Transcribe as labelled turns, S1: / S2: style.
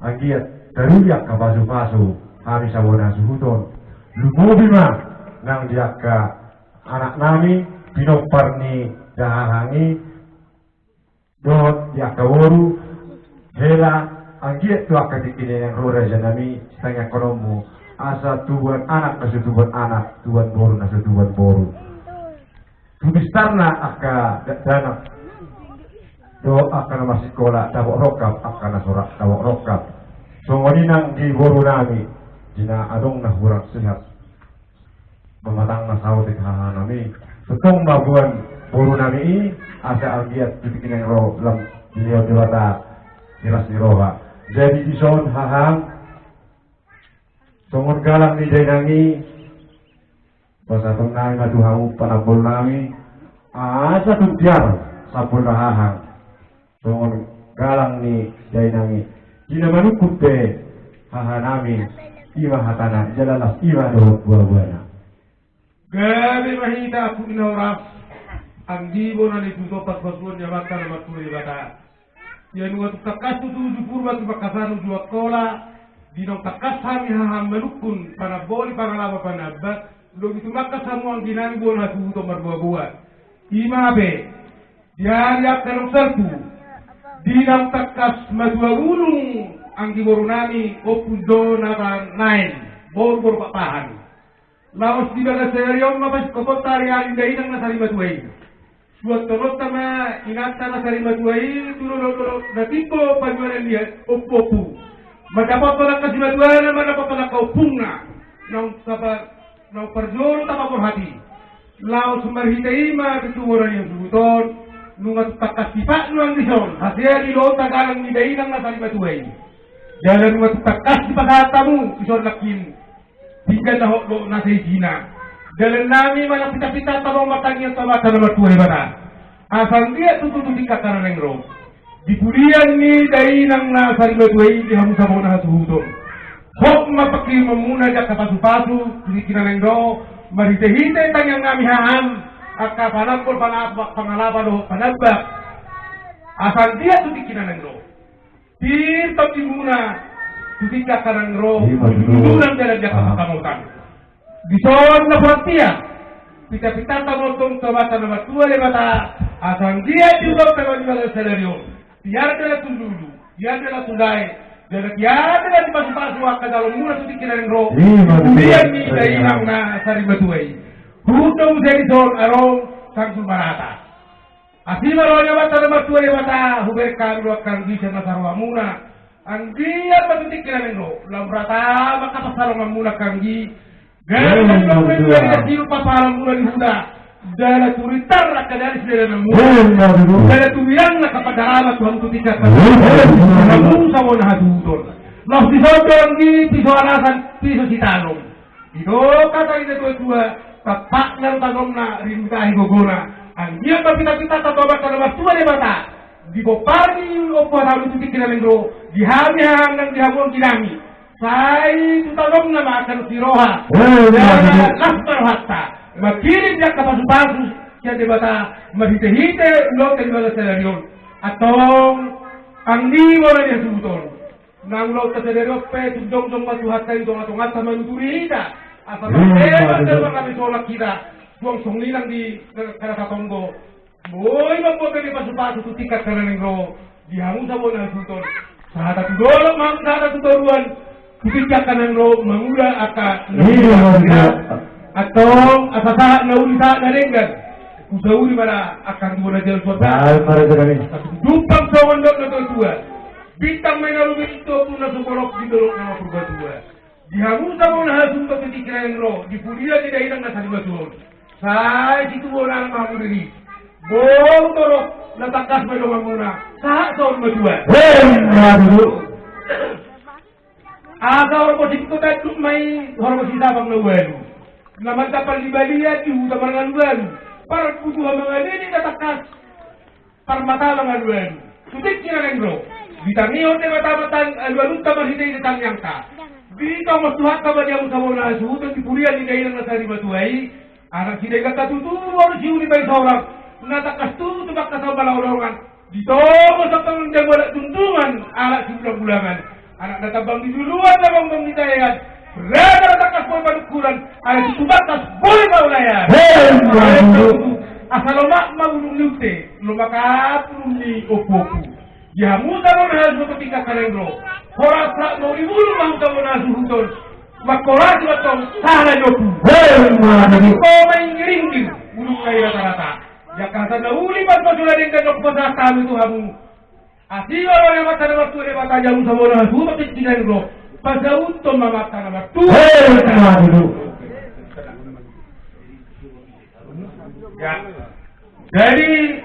S1: Anggiat teruyak ka pasu-pasu kami sabona suhuton. Lumobi mah nang diaka anak nami pinopar ni dahahangi dot diaka woru hela anggiat tu akan dikini yang rora janami setengah ekonomu asa tuan anak nasu tuan anak tuan boru nasu tuan boru tumistarna aka dana do akan masih sekolah tabok rokap akan nasorak tabok rokap songoninang di boru nami jina adong nah kurang sehat mematang nasawat nami setong babuan boru nami ini asa anggiat dikini yang ro lam beliau dewata kiras niroha jadi bison hahang songon galang ni dainangi pasatong nami maduhamu panabol nami asa tutiar sabol hahang songon galang ni dainangi jina manukut be haha nami ima hatana jalalas ima do buah-buahna gabi mahita aku inauraf ang dibo na nituto pasbasuan yamata na maturi bata yan watu takas tu purba tu bakasanu dua kola dinong takas hami haham menukun para boli pangalaba panabbat lo itu makas samu ang ginani bon hatu to marbuah-buah imabe diariak kanong sertu dinang takas madua gunung ang giborunani opundo na nain bor papahan laos di daga seriong mabas kokotari ang dainang nasari matuay suat torot tama inata nasari matuay turun na tipo pagwanan lihat opu madapat pala kasi matuay na madapat pala kaupung na nang perjoro tapa hati laos marhitai ma tuturan yang subuton nungat takas tipak nuang dison hasil di lo tagalang ni dainang nasari matuay jalan nungat takas di pasatamu isor lakin tiga tahok lo nasi Cina jalan nami malah pita-pita tabang matangnya tabata nomor 2 bata asal dia tutup dikatakan nengro di kuliah ni dai nang nasari matuai di hamu sabona hasuhuto hok mapakir memuna jak pasu-pasu di kina nengro marite-hite tanyang nami haham akka panapol pangalapa lo panabak asal dia tutup kina nengro tirtap dimuna tutika karang roh duduran dalam jaka kamutan bison na frontier pita-pita tamotong tabata na matua le mata asang dia juga pewan dalam scenario tiar dela tundulu tiar dela tundai dela tiar dela di pasu-pasu akka dalam muna tutikirang roh kemudian ni dari nang na sari batuai hutong dari son arong sang sumarata asima rohnya mata na matua le mata huberkan ruakan bisa nasarwa muna ang dia matitik kira nengro lambrata maka pasalang muna kanggi gaya nengro dari siru pasalang muna di huda dala turitar nakadari sila ng muna dala tuwirang nakapadarama tuwang tutika namun sa muna hadudon mas piso kanggi piso alasan piso sitanong ito kata ina tua tapak ng tanong na rintahi gogona ang dia mapita-pita tatobat ka naman tuwa ni bata di bopari opo halu tutik kina nengro di hami hang dihamon kinami sai tutagom na makan siroha dana lastar hatta makirim jak kapasu-pasu siya di bata mahite-hite lo kay bala senaryon atong ang niwo na niya subuton nang lo ka senaryo pe tudong matuhat kayo atong at sa manuturita asa mga kami solak kita buang songlilang di karatonggo boy magbuka ni pasu-pasu tutikat ka na nengro di hamu sa muna suton sa tatudolong mang sa tatuturuan tutikat ka na nengro mangula aka atong asasa na ulisa na ringgan kusauri para akan muna jel sota dumpang sa wandok na tuwa bintang may narumit ito kung nasukolok di dolok na mapurbatua di hamu sa muna suton tutikat ka na nengro di pulihan ni dahinang nasa libatun sa situ wala ng mga muriri bong torok natakas may lumang muna sa saon madua asa ormosin ko tayo may hormosin sabang na walo naman tapal di baliyan ihuda marangan walo para putuha mga nini natakas para matalang alwalo sutik kina nengro bitamiyo te matamatan alwalong tamar hinay na tangyang ka dito mas tuhat ka ba niya mo sa muna suhutan di purihan ni kayo ng nasari matuay anak sinay ka katuturo si uni bay saurang natakas tu tubak ka sa balawlawangan dito mo sa tangang wala tuntungan alat si bulang-bulangan
S2: Anak natabang di duluan na bang mangitayan. Berada na takas mo panukuran. Ay subatas boy maulayan. Asal lumak magulong niute. Lumakatulong ni Opoku. Yamuta mo na halos ketika karengro. Horas na mo ibulong mahuta mo na suhuton. Makoras mo itong sana yoku. Ko maingiringgir. Ulung kayo rata-rata. Jakarta na uli ba't masularin ka ng pasasalo ito hamong. Así va a matar a tu batalla un sabor a su pequeño pasa un toma mata na tu ya jadi